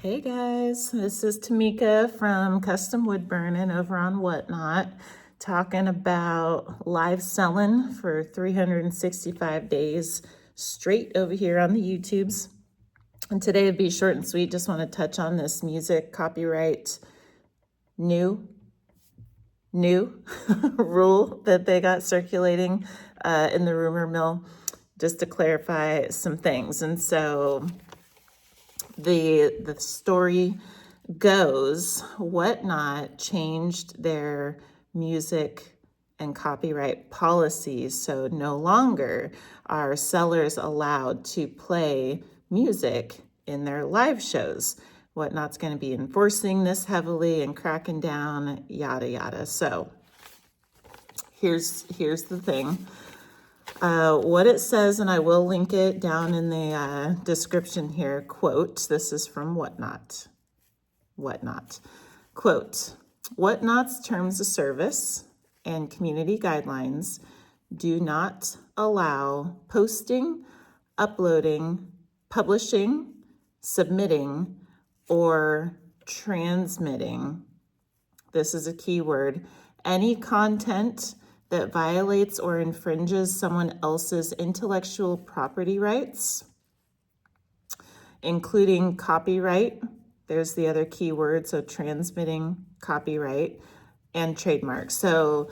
Hey guys, this is Tamika from Custom Wood Burning over on Whatnot, talking about live selling for 365 days straight over here on the YouTubes. And today it'd be short and sweet. Just want to touch on this music copyright new rule that they got circulating in the rumor mill, just to clarify some things. And so the story goes, Whatnot changed their music and copyright policies, so no longer are sellers allowed to play music in their live shows. Whatnot's going to be enforcing this heavily and cracking down, yada yada. So here's the thing. What it says, and I will link it down in the description here, quote, this is from Whatnot. Quote, Whatnot's terms of service and community guidelines do not allow posting, uploading, publishing, submitting, or transmitting, this is a key word, any content that violates or infringes someone else's intellectual property rights, including copyright, there's the other key word, so transmitting, copyright, and trademark. So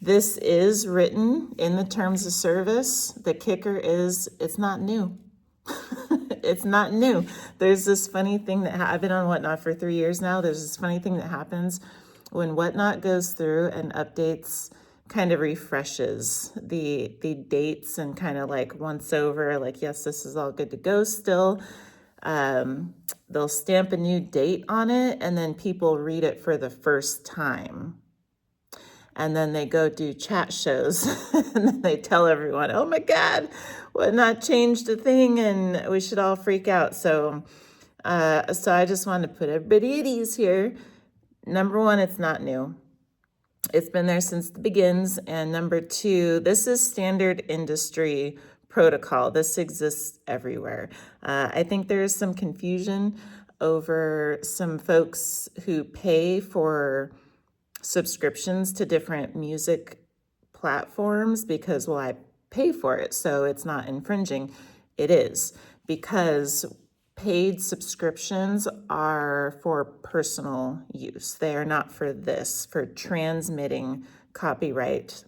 this is written in the terms of service. The kicker is it's not new. It's not new. There's this funny thing that I've been on Whatnot for 3 years now. There's this funny thing that happens when Whatnot goes through and updates, kind of refreshes the dates and kind of like once over, like, yes, this is all good to go still. They'll stamp a new date on it and then people read it for the first time. And then they go do chat shows and then they tell everyone, oh my God, Whatnot changed a thing and we should all freak out. So I just wanted to put everybody at ease here. Number one, it's not new. It's been there since the begins. And number two, this is standard industry protocol. This exists everywhere. I think there is some confusion over some folks who pay for subscriptions to different music platforms because, well, I pay for it, so it's not infringing. It is, because paid subscriptions are for personal use. They are not for this, for transmitting copyright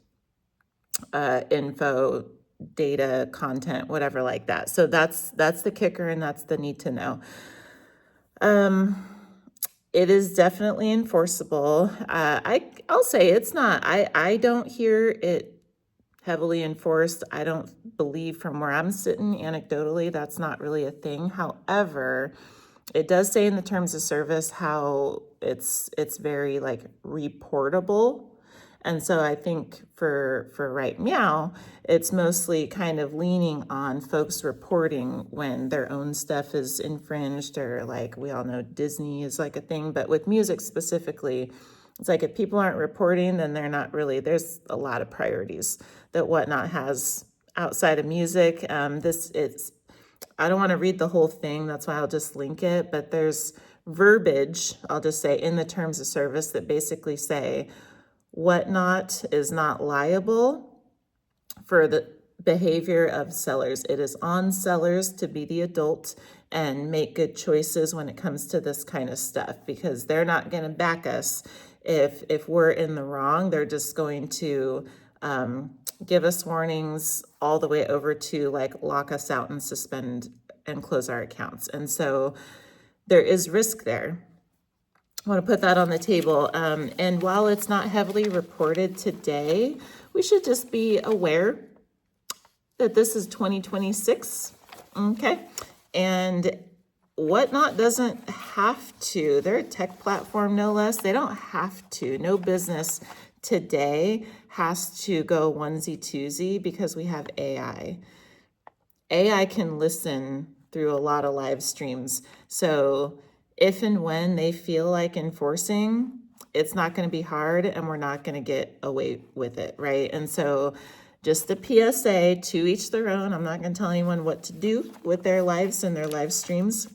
info, data, content, whatever like that. So that's the kicker, and that's the need to know. It is definitely enforceable. I'll say it's not. I don't hear it heavily enforced. I don't believe, from where I'm sitting anecdotally, that's not really a thing. However, it does say in the terms of service how it's very like reportable. And so I think for Right Meow, it's mostly kind of leaning on folks reporting when their own stuff is infringed, or like we all know Disney is like a thing, but with music specifically, it's like if people aren't reporting, then they're not really, there's a lot of priorities that Whatnot has outside of music. I don't want to read the whole thing, that's why I'll just link it, but there's verbiage, I'll just say, in the terms of service that basically say Whatnot is not liable for the behavior of sellers. It is on sellers to be the adult and make good choices when it comes to this kind of stuff, because they're not going to back us if we're in the wrong. They're just going to give us warnings all the way over to like lock us out and suspend and close our accounts. And so there is risk there. I want to put that on the table. And while it's not heavily reported today, we should just be aware that this is 2026, okay? And Whatnot doesn't have to. They're a tech platform, no less. They don't have to. No business today has to go onesie twosie because we have AI. AI can listen through a lot of live streams. So if and when they feel like enforcing, it's not going to be hard and we're not going to get away with it, right? And so just a PSA, to each their own. I'm not going to tell anyone what to do with their lives and their live streams.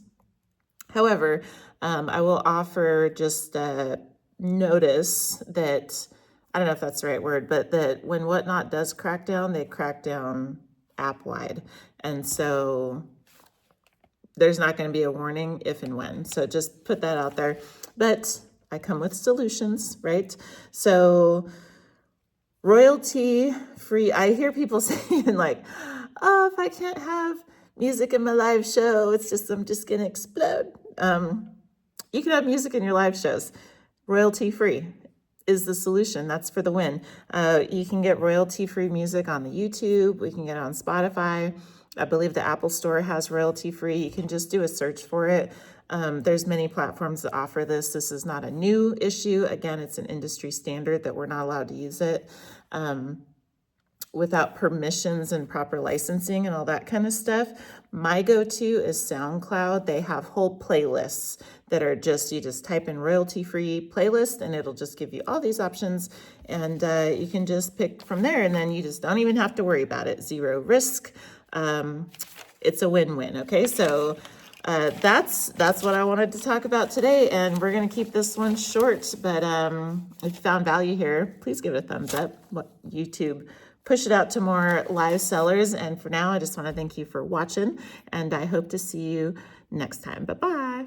However, I will offer just notice that, I don't know if that's the right word, but that when Whatnot does crack down, they crack down app-wide. And so there's not going to be a warning if and when. So just put that out there. But I come with solutions, right? So royalty free, I hear people saying like, oh, if I can't have music in my live show, I'm just going to explode. You can have music in your live shows. Royalty free is the solution. That's for the win. You can get royalty free music on the YouTube. We can get it on Spotify. I believe the Apple Store has royalty free. You can just do a search for it. There's many platforms that offer this. This is not a new issue. Again, it's an industry standard that we're not allowed to use it without permissions and proper licensing and all that kind of stuff. My go-to is SoundCloud. They have whole playlists that are you just type in royalty-free playlist and it'll just give you all these options, and you can just pick from there, and then you just don't even have to worry about it. Zero risk. It's a win-win. Okay, so that's what I wanted to talk about today, and we're going to keep this one short, but if you found value here, please give it a thumbs up. YouTube, push it out to more live sellers, and for now, I just want to thank you for watching, and I hope to see you next time. Bye-bye.